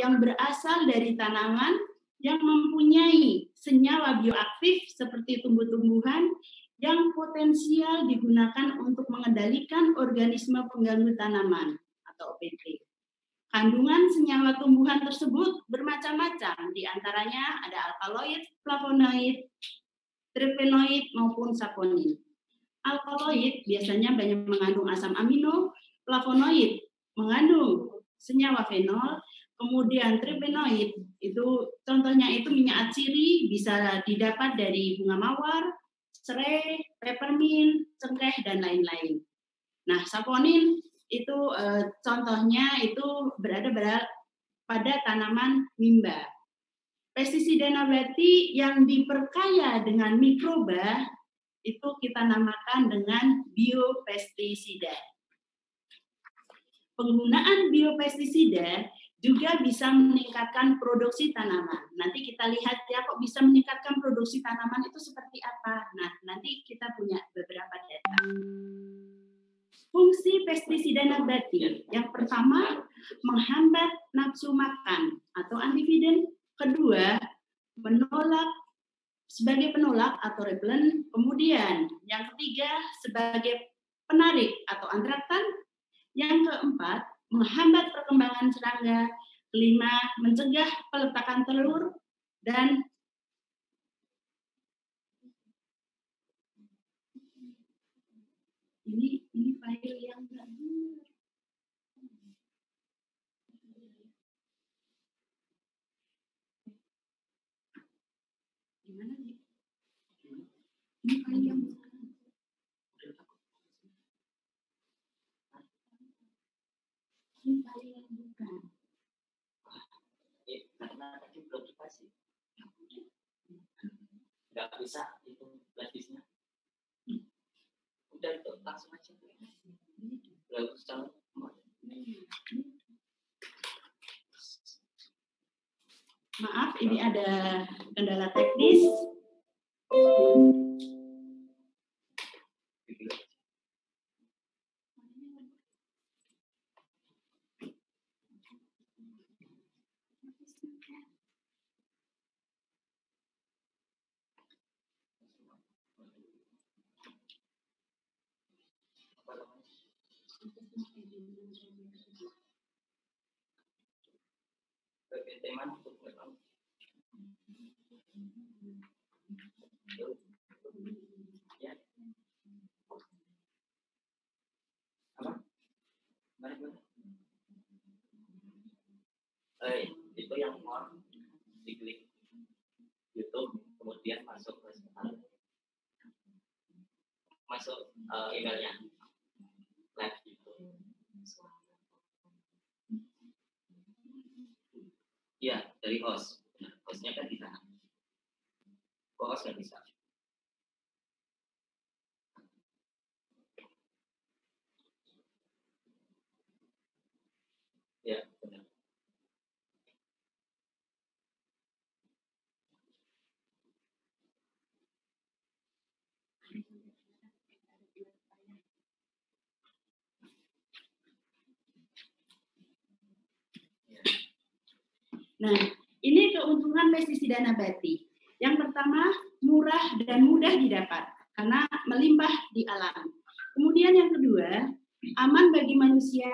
yang berasal dari tanaman yang mempunyai senyawa bioaktif seperti tumbuh-tumbuhan yang potensial digunakan untuk mengendalikan organisme pengganggu tanaman atau OPT. Kandungan senyawa tumbuhan tersebut bermacam-macam, di antaranya ada alkaloid, flavonoid, terpenoid maupun saponin. Alkaloid biasanya banyak mengandung asam amino, flavonoid mengandung senyawa fenol, kemudian terpenoid itu contohnya itu minyak atsiri bisa didapat dari bunga mawar, serai, peppermint, cengkeh dan lain-lain. Nah, saponin itu contohnya itu berada pada tanaman mimba. Pestisida nabati yang diperkaya dengan mikroba itu kita namakan dengan biopestisida. Penggunaan biopestisida juga bisa meningkatkan produksi tanaman. Nanti kita lihat ya kok bisa meningkatkan produksi tanaman itu seperti apa. Nah, nanti kita punya beberapa data. Fungsi pestisida nabati yang pertama menghambat nafsu makan atau antividen. Kedua, sebagai penolak atau repellent, kemudian yang ketiga sebagai penarik atau antraktan, yang keempat menghambat perkembangan serangga, kelima mencegah peletakan telur, dan ini file yang enggak benar. Gimana nih? Ini file yang bukan. Karena tadi belum dikasih. Nggak bisa itu flash-disknya. Udah itu langsung aja. Nggak usah. Maaf, ini ada kendala teknis. Teman untuk berlalu. Ya. Apa? Mari. Itu yang mau diklik YouTube, kemudian masuk ke emailnya live itu. Iya, dari host. Hostnya kan di sana. Host nggak bisa. Ya, benar. Nah, ini keuntungan pestisida nabati. Yang pertama, murah dan mudah didapat karena melimpah di alam. Kemudian yang kedua, aman bagi manusia,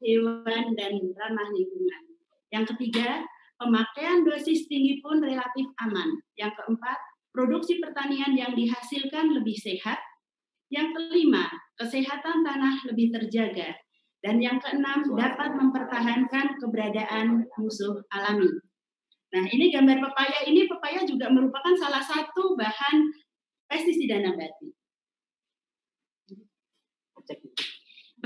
hewan, dan ramah lingkungan. Yang ketiga, pemakaian dosis tinggi pun relatif aman. Yang keempat, produksi pertanian yang dihasilkan lebih sehat. Yang kelima, kesehatan tanah lebih terjaga. Dan yang keenam, dapat mempertahankan keberadaan musuh alami. Nah, ini gambar pepaya. Ini pepaya juga merupakan salah satu bahan pestisida nabati.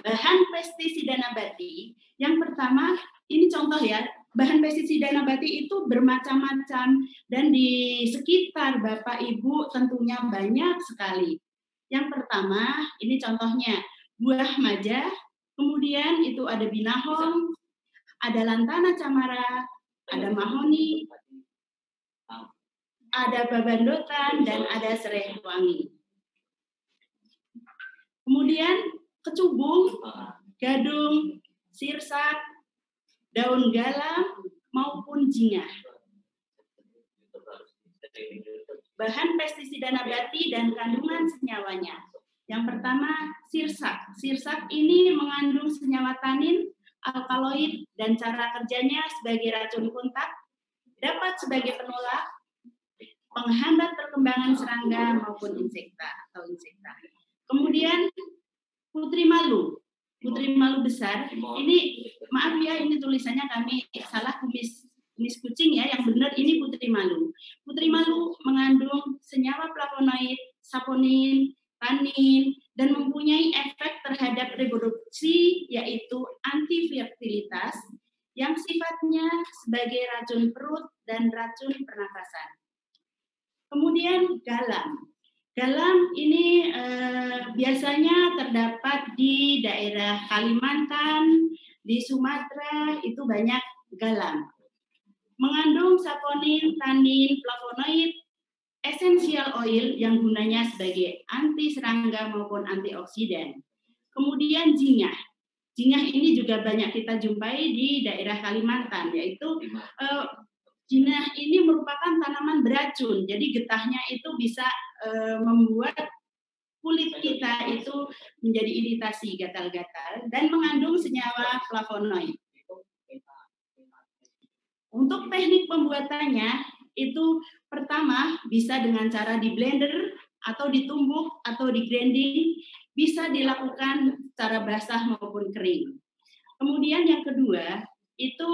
Bahan pestisida nabati, yang pertama, ini contoh ya, bahan pestisida nabati itu bermacam-macam dan di sekitar Bapak Ibu tentunya banyak sekali. Yang pertama, ini contohnya buah maja, kemudian itu ada binahong, ada lantana camara, ada mahoni, ada babandotan, dan ada serai wangi. Kemudian kecubung, gadung, sirsak, daun galam, maupun jingah. Bahan pestisida nabati dan kandungan senyawanya. Yang pertama, sirsak. Sirsak ini mengandung senyawa tanin, alkaloid, dan cara kerjanya sebagai racun kontak, dapat sebagai penolak, penghambat perkembangan serangga maupun insekta atau insekta. Kemudian putri malu. Putri malu besar, ini maaf ya, ini tulisannya kami salah, kumis kucing ya, yang benar ini putri malu. Putri malu mengandung senyawa flavonoid, saponin, tanin, dan mempunyai efek terhadap reproduksi, yaitu antifertilitas, yang sifatnya sebagai racun perut dan racun pernafasan. Kemudian galam. Galam ini biasanya terdapat di daerah Kalimantan, di Sumatera, itu banyak galam. Mengandung saponin, tanin, flavonoid, essential oil yang gunanya sebagai anti serangga maupun antioksidan. Kemudian jingah. Jingah ini juga banyak kita jumpai di daerah Kalimantan, yaitu jingah ini merupakan tanaman beracun. Jadi getahnya itu bisa membuat kulit kita itu menjadi iritasi, gatal-gatal, dan mengandung senyawa flavonoid. Untuk teknik pembuatannya itu pertama bisa dengan cara di blender atau ditumbuk atau di grinding, bisa dilakukan secara basah maupun kering. Kemudian yang kedua itu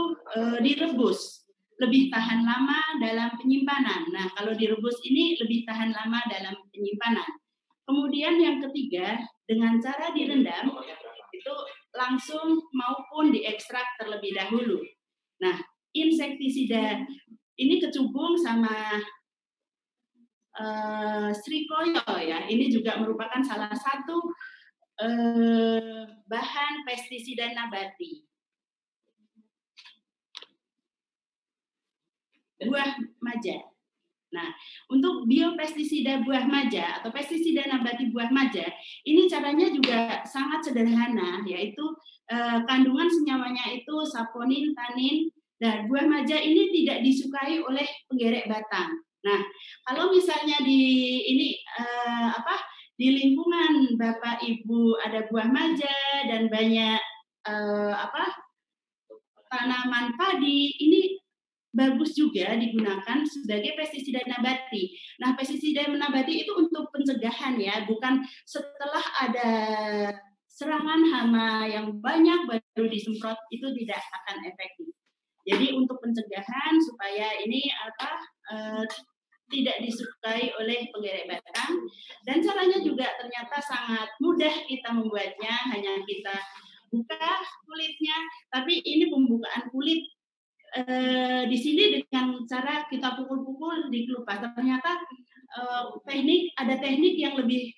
direbus, lebih tahan lama dalam penyimpanan. Nah, kalau direbus ini lebih tahan lama dalam penyimpanan. Kemudian yang ketiga, dengan cara direndam, itu langsung maupun diekstrak terlebih dahulu. Nah, insektisida ini kecubung sama srikoyo ya, ini juga merupakan salah satu bahan pestisida nabati. Buah maja. Nah, untuk biopestisida buah maja atau pestisida nabati buah maja, ini caranya juga sangat sederhana, yaitu kandungan senyawanya itu saponin, tanin, dan buah maja ini tidak disukai oleh penggerek batang. Nah, kalau misalnya di lingkungan Bapak Ibu ada buah maja dan banyak tanaman padi, ini bagus juga digunakan sebagai pestisida nabati. Nah, pestisida nabati itu untuk pencegahan ya, bukan setelah ada serangan hama yang banyak baru disemprot, itu tidak akan efektif. Jadi untuk pencegahan supaya ini tidak disukai oleh penggerek batang, dan caranya juga ternyata sangat mudah kita membuatnya, hanya kita buka kulitnya, tapi ini pembukaan kulit di sini dengan cara kita pukul-pukul di kelupas. Ternyata ada teknik yang lebih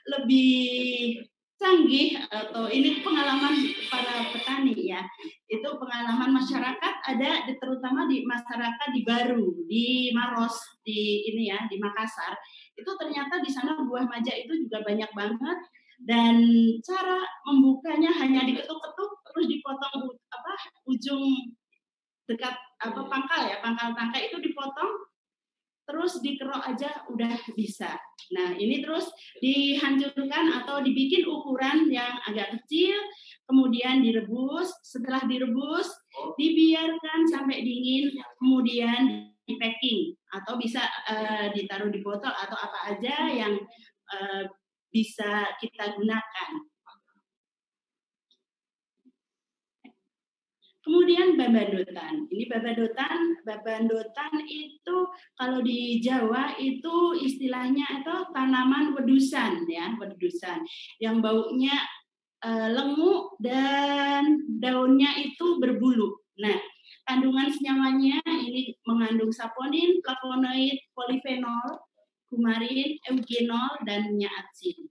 lebih canggih, atau ini pengalaman para petani ya. Itu pengalaman masyarakat ada terutama di masyarakat di Baru, di Maros, di Makassar. Itu ternyata di sana buah maja itu juga banyak banget, dan cara membukanya hanya diketuk-ketuk terus dipotong ujung dekat pangkal tangkai itu dipotong terus dikerok aja udah bisa. Nah, ini terus dihancurkan atau dibikin ukuran yang agak kecil, kemudian direbus. Setelah direbus, dibiarkan sampai dingin, kemudian di packing atau bisa ditaruh di botol atau apa aja yang bisa kita gunakan. Kemudian babandotan. Ini babandotan itu kalau di Jawa itu istilahnya itu tanaman wedusan ya, wedusan yang baunya lengu dan daunnya itu berbulu. Nah, kandungan senyawanya ini mengandung saponin, flavonoid, polifenol, kumarin, eugenol, dan nyaatsin.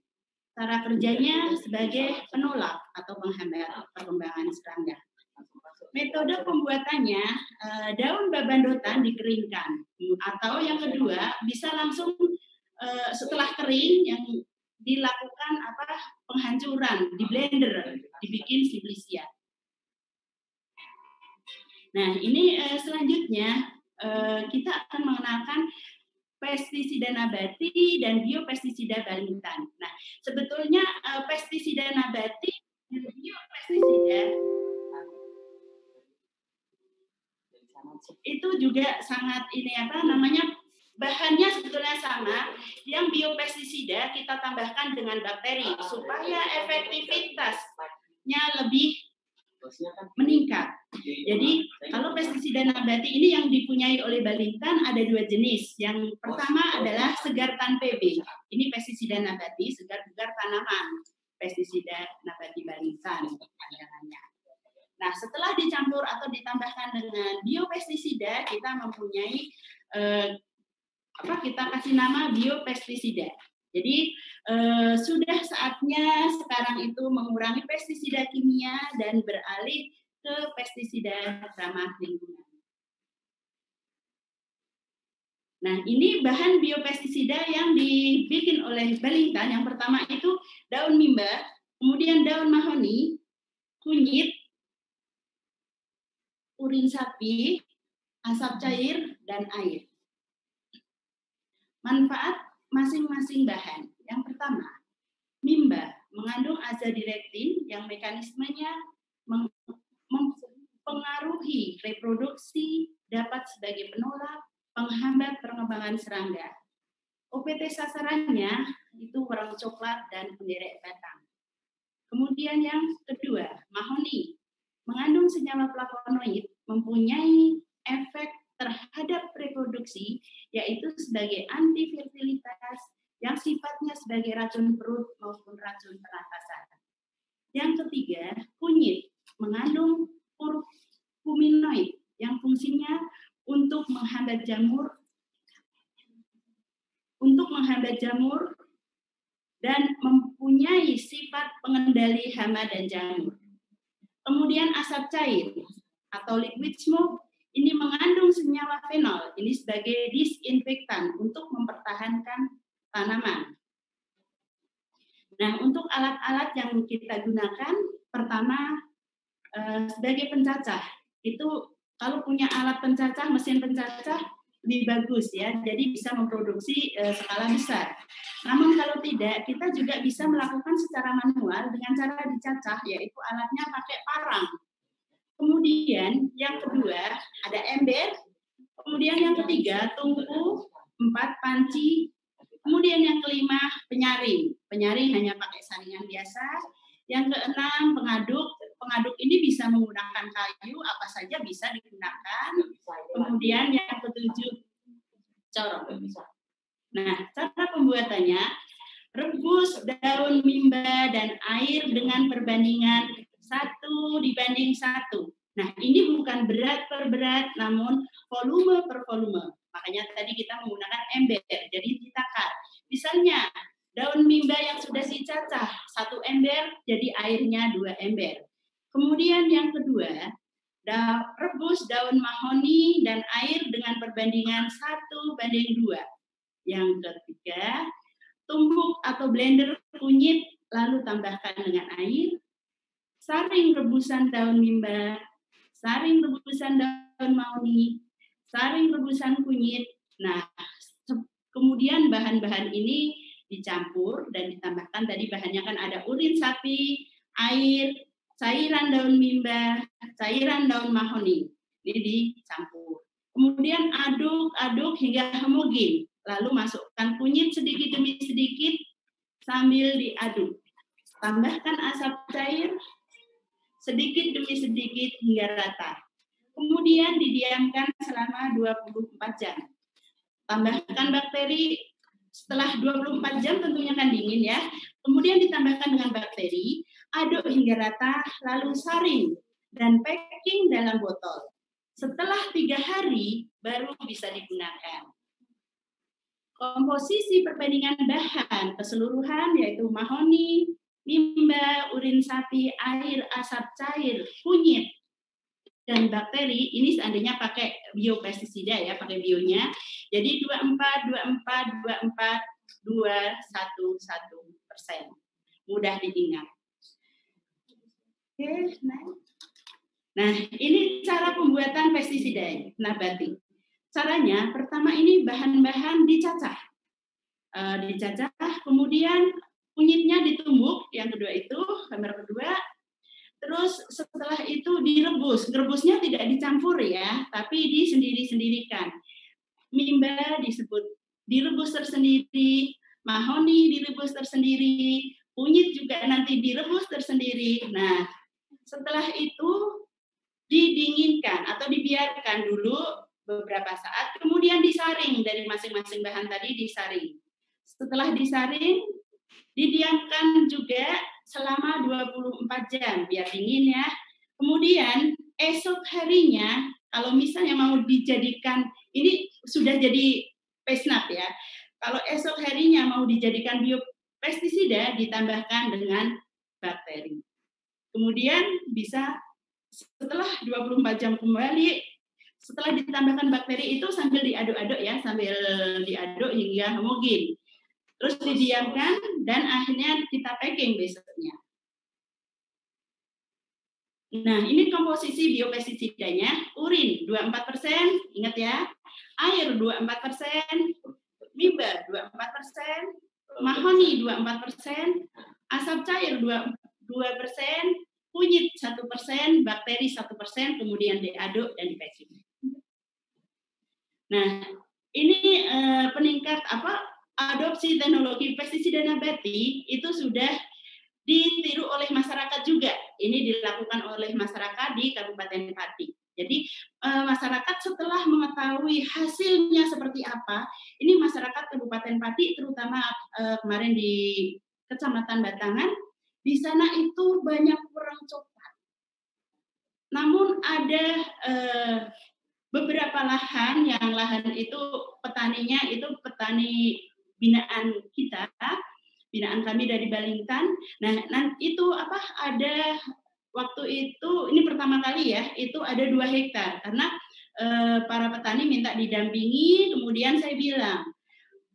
Cara kerjanya sebagai penolak atau penghambat perkembangan serangga. Metode pembuatannya, daun babandotan dikeringkan, atau yang kedua bisa langsung setelah kering yang dilakukan penghancuran di blender, dibikin siplisia. Nah, ini selanjutnya kita akan mengenalkan pestisida nabati dan biopestisida balintan. Nah, sebetulnya pestisida nabati dan biopestisida itu juga sangat bahannya sebetulnya sama. Yang biopestisida kita tambahkan dengan bakteri supaya efektivitasnya lebih meningkat. Jadi kalau pestisida nabati ini yang dipunyai oleh Balintan ada 2 jenis. Yang pertama adalah Segartan PB. Ini pestisida nabati, segar-segar tanaman. Pestisida nabati Balintan panjangannya. Nah, setelah dicampur atau ditambahkan dengan biopestisida, kita mempunyai kita kasih nama biopestisida. Jadi sudah saatnya sekarang itu mengurangi pestisida kimia dan beralih ke pestisida ramah lingkungan. Nah, ini bahan biopestisida yang dibikin oleh Balintan. Yang pertama itu daun mimba, kemudian daun mahoni, kunyit, urin sapi, asap cair, dan air. Manfaat masing-masing bahan. Yang pertama, mimba mengandung azadirektin yang mekanismenya mempengaruhi reproduksi, dapat sebagai penolak, penghambat pengembangan serangga. OPT sasarannya itu warna coklat dan penderek batang. Kemudian yang kedua, mahoni mengandung senyawa flavonoid, mempunyai efek terhadap reproduksi, yaitu sebagai antifertilitas yang sifatnya sebagai racun perut maupun racun pernapasan. Yang ketiga, kunyit mengandung kurkuminoid yang fungsinya untuk menghambat jamur dan mempunyai sifat pengendali hama dan jamur. Kemudian asap cair atau liquid smoke ini mengandung senyawa fenol, ini sebagai disinfektan untuk mempertahankan tanaman. Nah, untuk alat-alat yang kita gunakan, pertama sebagai pencacah. Itu kalau punya alat pencacah, mesin pencacah lebih bagus ya, jadi bisa memproduksi skala besar. Namun kalau tidak, kita juga bisa melakukan secara manual dengan cara dicacah, yaitu alatnya pakai parang. Kemudian yang kedua ada ember, kemudian yang ketiga tungku, 4 panci, kemudian yang kelima penyaring. Penyaring hanya pakai saringan biasa. Yang keenam pengaduk. Pengaduk ini bisa menggunakan kayu, apa saja bisa digunakan. Kemudian yang ketujuh corong. Nah, cara pembuatannya rebus daun mimba dan air dengan perbandingan 1:1. Nah, ini bukan berat per berat, namun volume per volume. Makanya tadi kita menggunakan ember, jadi ditakar. Misalnya, daun mimba yang sudah dicacah, 1 ember, jadi airnya 2 ember. Kemudian yang kedua, rebus daun mahoni dan air dengan perbandingan 1:2. Yang ketiga, tumbuk atau blender kunyit, lalu tambahkan dengan air, saring rebusan daun mimba, saring rebusan daun mahoni, saring rebusan kunyit. Nah, kemudian bahan-bahan ini dicampur dan ditambahkan, tadi bahannya kan ada urin sapi, air, cairan daun mimba, cairan daun mahoni. Ini dicampur. Kemudian aduk-aduk hingga homogen. Lalu masukkan kunyit sedikit demi sedikit sambil diaduk. Tambahkan asap cair sedikit demi sedikit hingga rata. Kemudian didiamkan selama 24 jam. Tambahkan bakteri setelah 24 jam, tentunya kan dingin ya. Kemudian ditambahkan dengan bakteri, aduk hingga rata, lalu saring dan packing dalam botol. Setelah 3 hari baru bisa digunakan. Komposisi perbandingan bahan keseluruhan yaitu mahoni, mimba, urin sapi, air, asap cair, kunyit, dan bakteri. Ini seandainya pakai biopestisida ya, pakai bionya. Jadi 24, 211%. Mudah diingat. Oke, Nah, ini cara pembuatan pestisida nabati. Caranya, pertama ini bahan-bahan dicacah. Dicacah, kemudian kunyitnya ditumbuk, yang kedua itu, gambar kedua. Terus setelah itu direbus. Rebusnya tidak dicampur ya, tapi disendiri-sendirikan. Mimba disebut direbus tersendiri, mahoni direbus tersendiri, kunyit juga nanti direbus tersendiri. Nah, setelah itu didinginkan atau dibiarkan dulu beberapa saat, kemudian disaring dari masing-masing bahan tadi disaring. Setelah disaring, didiamkan juga selama 24 jam biar dingin ya. Kemudian esok harinya kalau misalnya mau dijadikan, ini sudah jadi pesnap ya. Kalau esok harinya mau dijadikan biopestisida ditambahkan dengan bakteri. Kemudian bisa setelah 24 jam kembali, setelah ditambahkan bakteri itu sambil diaduk-aduk ya, sambil diaduk hingga homogen. Terus didiamkan dan akhirnya kita packing besoknya. Nah, ini komposisi biopestisidanya, urin 24%, ingat ya, air 24%, mimba 24%, mahoni 24%, asap cair 2%, kunyit 1%, bakteri 1%, kemudian diaduk dan dipacking. Nah, ini peningkat adopsi teknologi pestisida nabati itu sudah ditiru oleh masyarakat juga. Ini dilakukan oleh masyarakat di Kabupaten Pati. Jadi masyarakat setelah mengetahui hasilnya seperti apa, ini masyarakat Kabupaten Pati terutama kemarin di Kecamatan Batangan, di sana itu banyak wereng coklat. Namun ada beberapa lahan yang lahan itu petaninya itu petani binaan kita, binaan kami dari Balingtan. Nah, itu ada waktu itu ini pertama kali ya, itu ada 2 hektar karena para petani minta didampingi, kemudian saya bilang,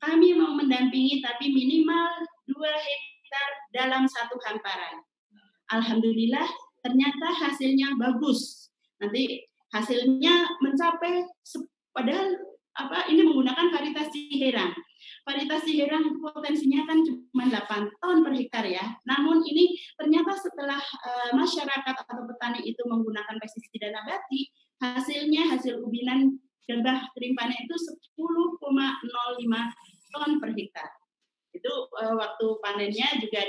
kami mau mendampingi tapi minimal 2 hektar dalam satu hamparan. Alhamdulillah ternyata hasilnya bagus. Nanti hasilnya mencapai padahal ini menggunakan varietas Ciherang. Varietas Ciherang potensinya kan cuma 8 ton per hektar ya. Namun ini ternyata setelah masyarakat atau petani itu menggunakan pestisida nabati, hasil ubinan gabah kering panen itu 10,05 ton per hektar. Itu waktu panennya juga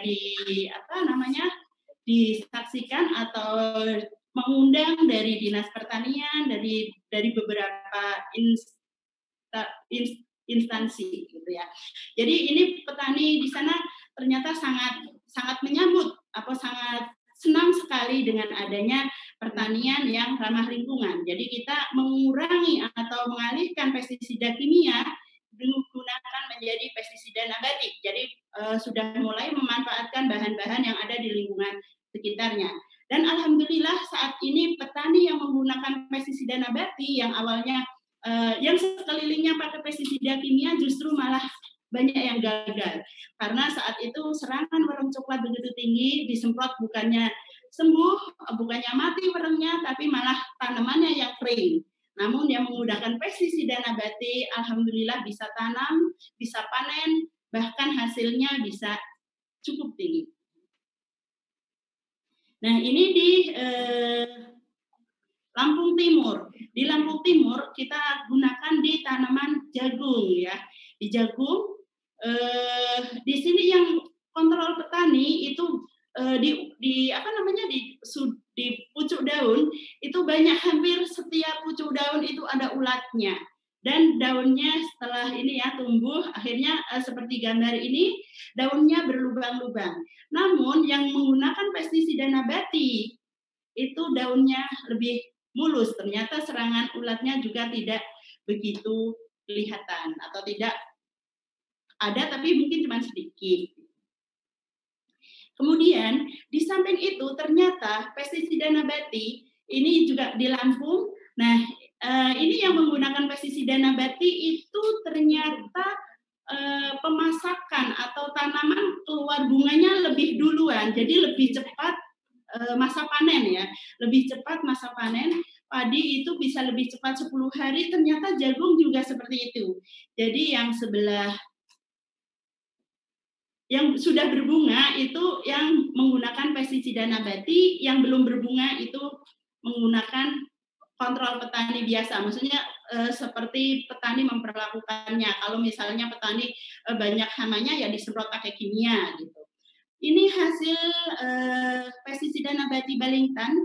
disaksikan atau mengundang dari Dinas Pertanian, dari beberapa instansi gitu ya. Jadi ini petani di sana ternyata sangat menyambut sangat senang sekali dengan adanya pertanian yang ramah lingkungan. Jadi kita mengurangi atau mengalihkan pestisida kimia digunakan menjadi pestisida nabati. Jadi sudah mulai memanfaatkan bahan-bahan yang ada di lingkungan sekitarnya. Dan alhamdulillah saat ini petani yang menggunakan pestisida nabati yang awalnya yang sekelilingnya pakai pestisida kimia justru malah banyak yang gagal. Karena saat itu serangan wereng coklat begitu tinggi, disemprot bukannya sembuh, bukannya mati werengnya, tapi malah tanamannya yang kering. Namun yang menggunakan pestisida nabati, alhamdulillah bisa tanam, bisa panen, bahkan hasilnya bisa cukup tinggi. Nah, ini di Lampung Timur. Di Lampung Timur kita gunakan di tanaman jagung ya. Di jagung, di sini yang kontrol petani itu di pucuk daun itu banyak, hampir setiap pucuk daun itu ada ulatnya, dan daunnya setelah ini ya tumbuh akhirnya seperti gambar ini daunnya berlubang-lubang. Namun yang menggunakan pestisida nabati itu daunnya lebih mulus, ternyata serangan ulatnya juga tidak begitu kelihatan atau tidak ada, tapi mungkin cuma sedikit. Kemudian di samping itu ternyata pestisida nabati ini juga di Lampung. Nah, ini yang menggunakan pestisida nabati itu ternyata pemasakan atau tanaman keluar bunganya lebih duluan, jadi lebih cepat masa panen ya, lebih cepat masa panen. Padi itu bisa lebih cepat 10 hari, ternyata jagung juga seperti itu. Jadi yang sebelah yang sudah berbunga itu yang menggunakan pestisida nabati, yang belum berbunga itu menggunakan kontrol petani biasa. Maksudnya seperti petani memperlakukannya. Kalau misalnya petani banyak hamanya ya disemprot pakai kimia gitu. Ini hasil pestisida nabati Balingtan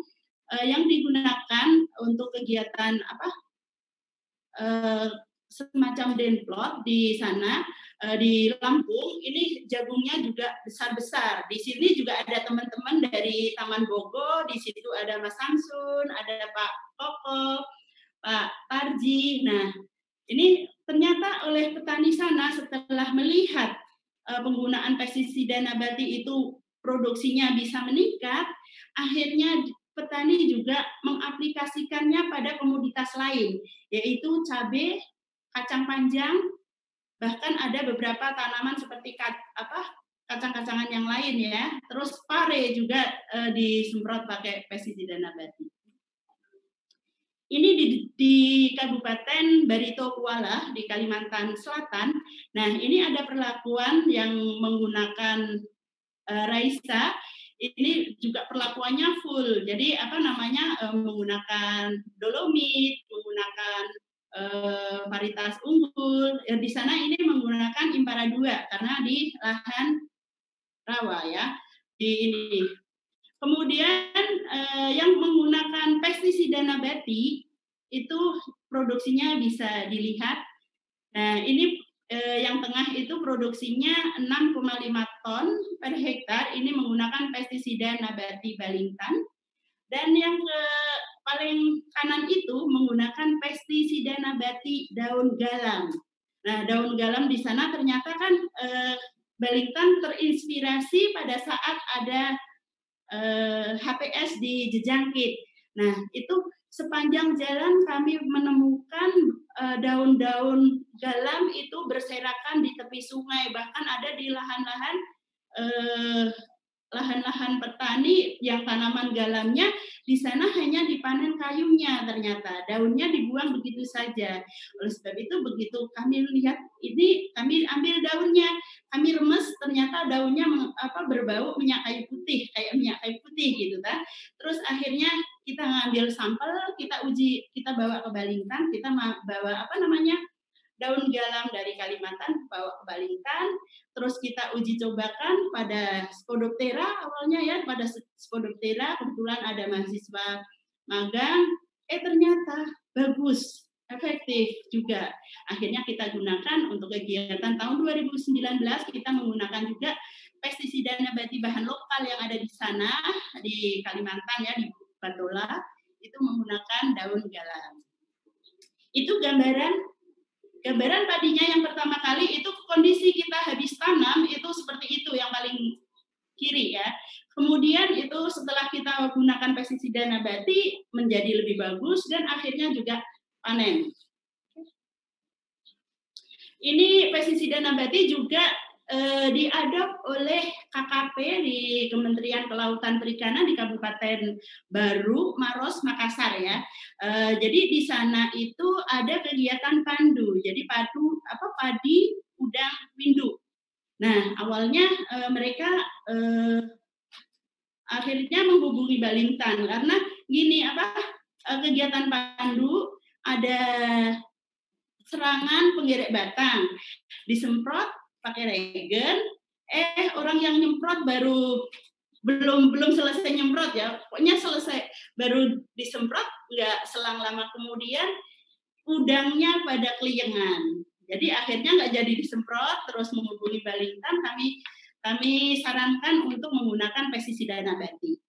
yang digunakan untuk kegiatan semacam denplot di sana di Lampung. Ini jagungnya juga besar-besar. Di sini juga ada teman-teman dari Taman Bogo, di situ ada Mas Samsun, ada Pak Koko, Pak Tarji. Nah, ini ternyata oleh petani sana setelah melihat penggunaan pestisida nabati itu produksinya bisa meningkat, akhirnya petani juga mengaplikasikannya pada komoditas lain, yaitu cabai, kacang panjang, bahkan ada beberapa tanaman seperti kacang-kacangan yang lain ya. Terus pare juga disemprot pakai pestisida nabati. Ini di Kabupaten Barito Kuala di Kalimantan Selatan. Nah, ini ada perlakuan yang menggunakan Raisa. Ini juga perlakuannya full. Jadi menggunakan dolomit, menggunakan varietas unggul. Di sana ini menggunakan Impara 2 karena di lahan rawa ya. Di ini. Kemudian yang menggunakan pestisida nabati itu produksinya bisa dilihat. Nah, ini yang tengah itu produksinya 6,5 ton per hektar. Ini menggunakan pestisida nabati Balingtan. Dan yang paling kanan itu menggunakan pestisida nabati daun galam. Nah, daun galam di sana ternyata kan Balingtan terinspirasi pada saat ada HPS di Jejangkit. Nah, itu sepanjang jalan kami menemukan daun-daun galam itu berserakan di tepi sungai, bahkan ada di lahan-lahan petani yang tanaman galamnya di sana hanya dipanen kayunya, ternyata daunnya dibuang begitu saja. Oleh sebab itu begitu kami lihat ini, kami ambil daunnya, kami remes, ternyata daunnya berbau minyak kayu putih, kayak minyak kayu putih gitu kan. Terus akhirnya kita ngambil sampel, kita uji, kita bawa ke Balingtan, kita bawa daun galam dari Kalimantan bawa ke Balingtan, terus kita uji cobakan pada Spodoptera awalnya ya, pada Spodoptera kebetulan ada mahasiswa magang, ternyata bagus, efektif juga. Akhirnya kita gunakan untuk kegiatan tahun 2019, kita menggunakan juga pestisida nabati bahan lokal yang ada di sana, di Kalimantan ya, di Batola, itu menggunakan daun galam. Itu gambaran padinya yang pertama kali itu kondisi kita habis tanam itu seperti itu yang paling kiri ya. Kemudian itu setelah kita gunakan pestisida nabati menjadi lebih bagus dan akhirnya juga panen. Ini pestisida nabati juga diadop oleh KKP di Kementerian Kelautan Perikanan di Kabupaten Baru, Maros, Makassar ya. Jadi di sana itu ada kegiatan pandu. Jadi padi, udang, windu. Nah, awalnya mereka akhirnya menghubungi Balingtan karena gini kegiatan pandu ada serangan penggerek batang, disemprot pakai regen, orang yang nyemprot baru belum selesai nyemprot ya, pokoknya selesai baru disemprot, nggak selang lama kemudian udangnya pada keliengan. Jadi akhirnya nggak jadi disemprot, terus menghubungi Balingtan, kami sarankan untuk menggunakan pestisida nabati.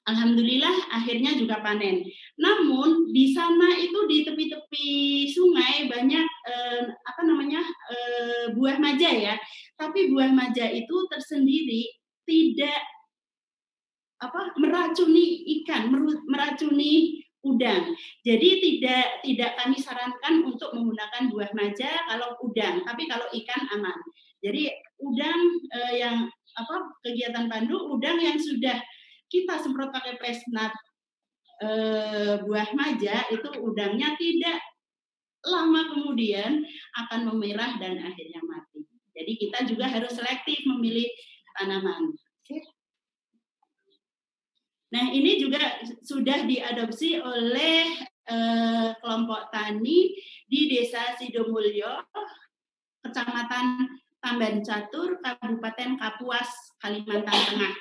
Alhamdulillah akhirnya juga panen. Namun di sana itu di tepi-tepi sungai banyak buah maja ya. Tapi buah maja itu tersendiri tidak meracuni ikan, meracuni udang. Jadi tidak kami sarankan untuk menggunakan buah maja kalau udang, tapi kalau ikan aman. Jadi udang yang kegiatan pandu, udang yang sudah kita semprot pakai pesnat buah maja, itu udangnya tidak lama kemudian akan memerah dan akhirnya mati. Jadi kita juga harus selektif memilih tanaman. Nah, ini juga sudah diadopsi oleh kelompok tani di Desa Sidomulyo, Kecamatan Tamban Catur, Kabupaten Kapuas, Kalimantan Tengah.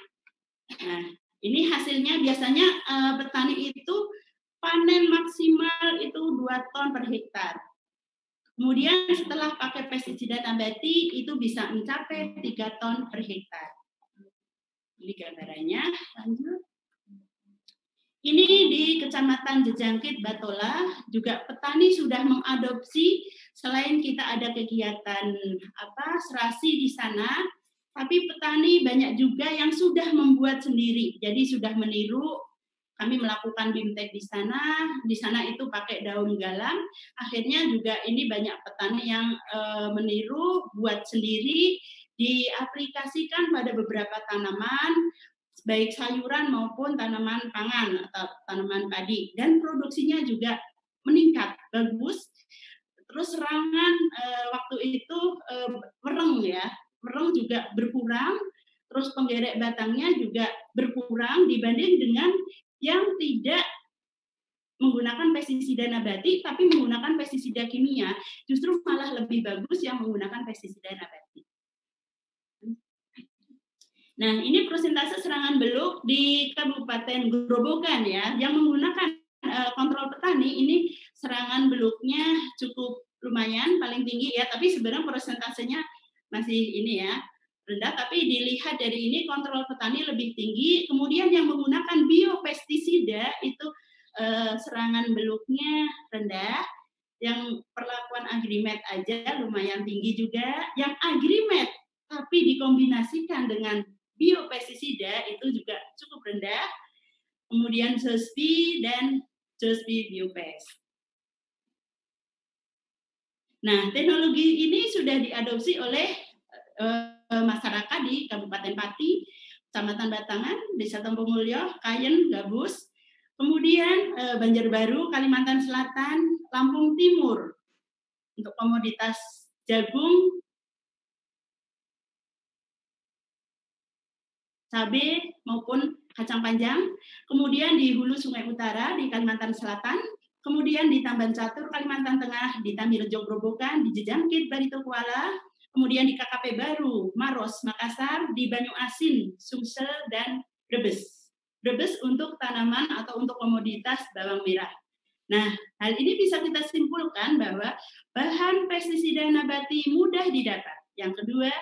Nah, ini hasilnya biasanya petani itu panen maksimal itu 2 ton per hektar. Kemudian setelah pakai pestisida nabati itu bisa mencapai 3 ton per hektar. Ini gambarannya, lanjut. Ini di Kecamatan Jejangkit, Batola, juga petani sudah mengadopsi, selain kita ada kegiatan serasi di sana, tapi petani banyak juga yang sudah membuat sendiri. Jadi sudah meniru, kami melakukan bimtek di sana itu pakai daun galang. Akhirnya juga ini banyak petani yang meniru, buat sendiri, diaplikasikan pada beberapa tanaman, baik sayuran maupun tanaman pangan atau tanaman padi, dan produksinya juga meningkat bagus. Terus serangan waktu itu wereng juga berkurang, terus penggerek batangnya juga berkurang dibanding dengan yang tidak menggunakan pestisida nabati tapi menggunakan pestisida kimia, justru malah lebih bagus yang menggunakan pestisida nabati. Nah, ini persentase serangan beluk di Kabupaten Grobogan ya, yang menggunakan kontrol petani, ini serangan beluknya cukup lumayan, paling tinggi ya, tapi sebenarnya persentasenya masih ini ya, rendah, tapi dilihat dari ini kontrol petani lebih tinggi. Kemudian yang menggunakan biopestisida itu serangan beluknya rendah, yang perlakuan agrimet aja lumayan tinggi juga, yang agrimet tapi dikombinasikan dengan biopestisida itu juga cukup rendah. Kemudian Jospi dan Jospi Biopest. Nah, teknologi ini sudah diadopsi oleh masyarakat di Kabupaten Pati, Kecamatan Batangan, Desa Tempomulyo, Kayen, Gabus, kemudian Banjarbaru, Kalimantan Selatan, Lampung Timur untuk komoditas jagung, cabai maupun kacang panjang, kemudian di Hulu Sungai Utara di Kalimantan Selatan, kemudian di Tamban Catur Kalimantan Tengah, di Tamirejo Grobogan, di Jejangkit Barito Kuala, kemudian di KKP Baru Maros Makassar, di Banyu Asin, Sumsel, dan Brebes. Brebes untuk tanaman atau untuk komoditas bawang merah. Nah, hal ini bisa kita simpulkan bahwa bahan pestisida nabati mudah didapat. Yang kedua,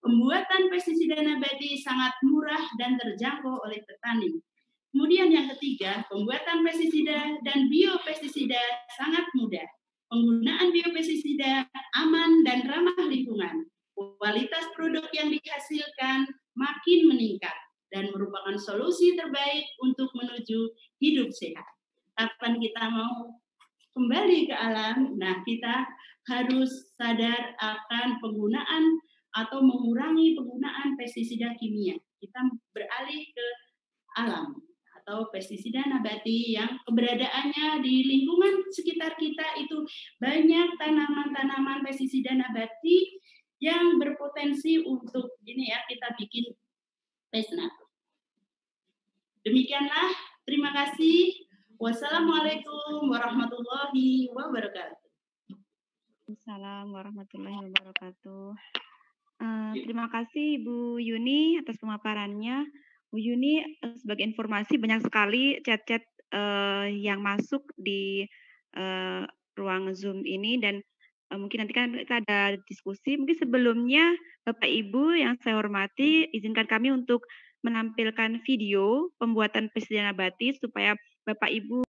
pembuatan pestisida nabati sangat murah dan terjangkau oleh petani. Kemudian yang ketiga, pembuatan pestisida dan biopestisida sangat mudah. Penggunaan biopestisida aman dan ramah lingkungan. Kualitas produk yang dihasilkan makin meningkat dan merupakan solusi terbaik untuk menuju hidup sehat. Kapan kita mau kembali ke alam, nah kita harus sadar akan penggunaan atau mengurangi penggunaan pestisida kimia. Kita beralih ke alam atau pestisida nabati yang keberadaannya di lingkungan sekitar kita itu banyak tanaman-tanaman pestisida nabati yang berpotensi untuk ini ya, kita bikin pesnat. Demikianlah, terima kasih. Wassalamualaikum warahmatullahi wabarakatuh. Assalamualaikum warahmatullahi wabarakatuh. Terima kasih Ibu Yuni atas pemaparannya. Bu Yuni, sebagai informasi banyak sekali chat-chat yang masuk di ruang Zoom ini, dan mungkin nanti kan kita ada diskusi. Mungkin sebelumnya Bapak Ibu yang saya hormati, izinkan kami untuk menampilkan video pembuatan pestisida nabati supaya Bapak Ibu